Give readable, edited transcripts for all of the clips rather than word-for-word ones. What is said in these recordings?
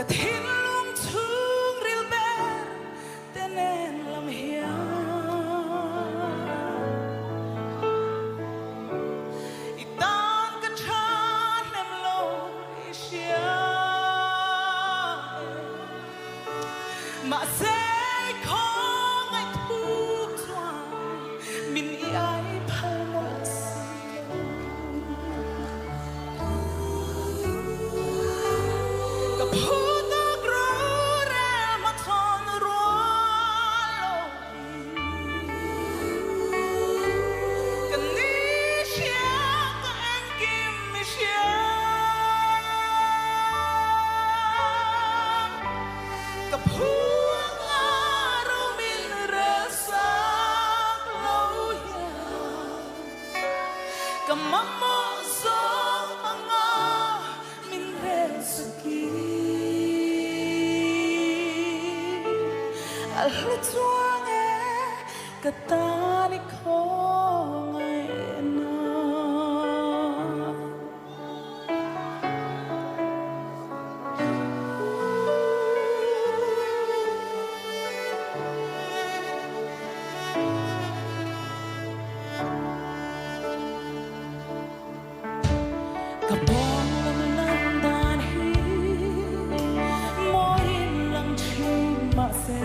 thiên lung thương ril ber tên en làm hiền itan ka chan em lo isia mà sẽ không ai thuộc doan min i ai palas Katani ko ngayon kabong landan hi moin lang chim ma se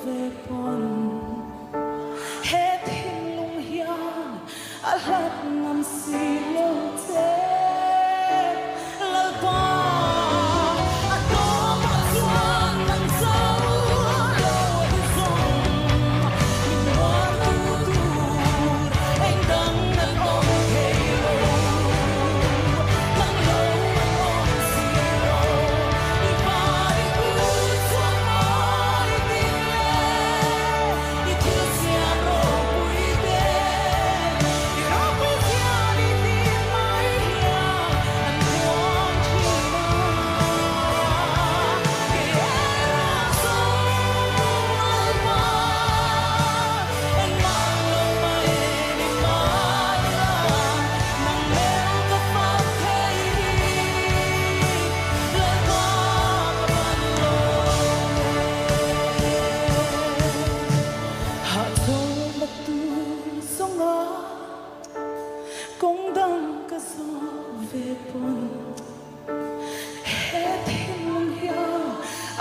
về pon hết hin lung hiang al hat ngam si lo te la pa a to ma chuan nang sao lo hi song min wa tu anh đang nang ong hei lo nang lo ong si lo i pa i ku chuan mai tin le i tu sia ro pui te i ro pui sia ni tin mai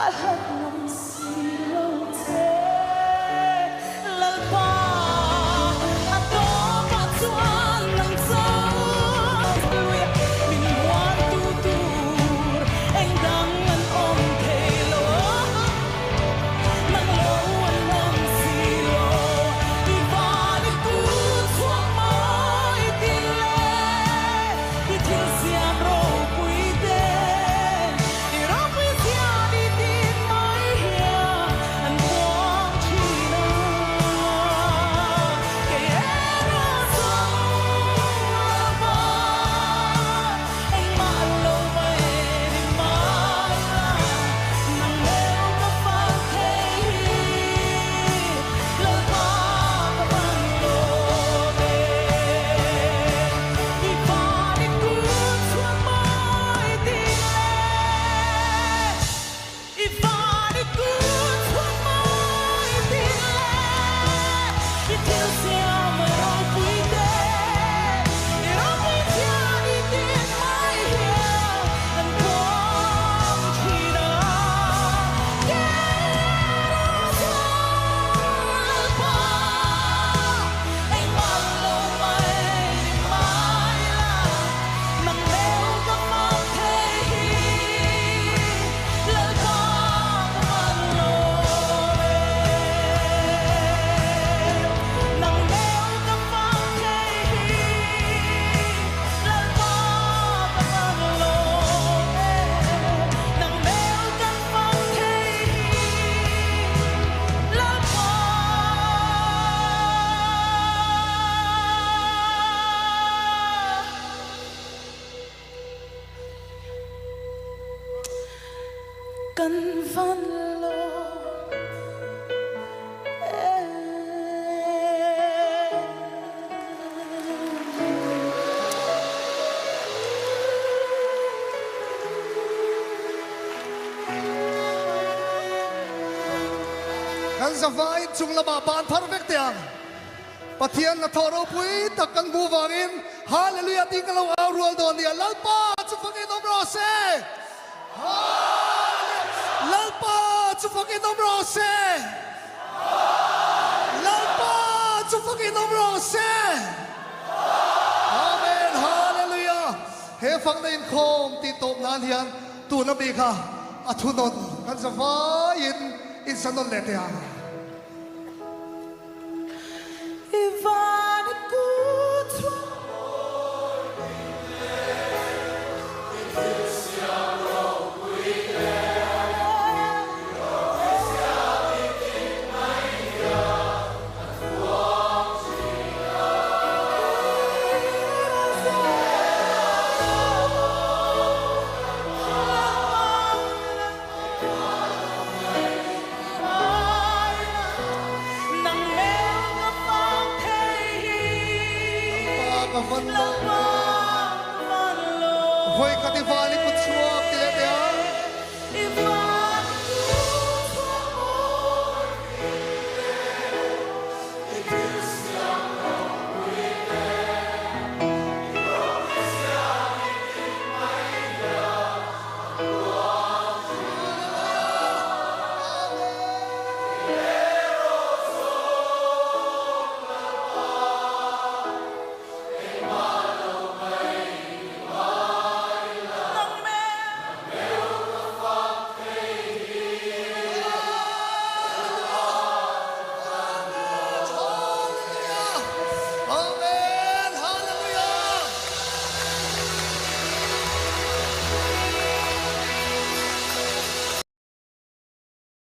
ahat ng silaw lalpa at patuan ng saan minuan tutur ang dangan om kelo ng lawan ng silo ibalik kut suang mai tile itil siam ro puite iropi siani tin mai hia an buang china kaya sa ba ang malo mai di mai nang leo ka pagkay lalpa ka panglobe ibalik kut suang mai tile ibalik kut suang mai tile itil siam ro puite iropi siani tin mai hia an buang china lalpa ang malo mai di mai nang leo ka pagkay lalpa ka panglobe nang leo ka pagkay lalpa ka panglobe nang leo ka pagkay lalpa kan van lo kan zavai chung lama ban perfect yang pathian na thoro pui takkan bu wangin hallelujah ting kalau awrul don dia lalpa chu phangin nomro se lalpa chu phangin nomro se lalpa chu phangin nomro se amen hallelujah he phang na in khom ti top nan hian tu na bi kha athunon kan zavai in sanon le te ang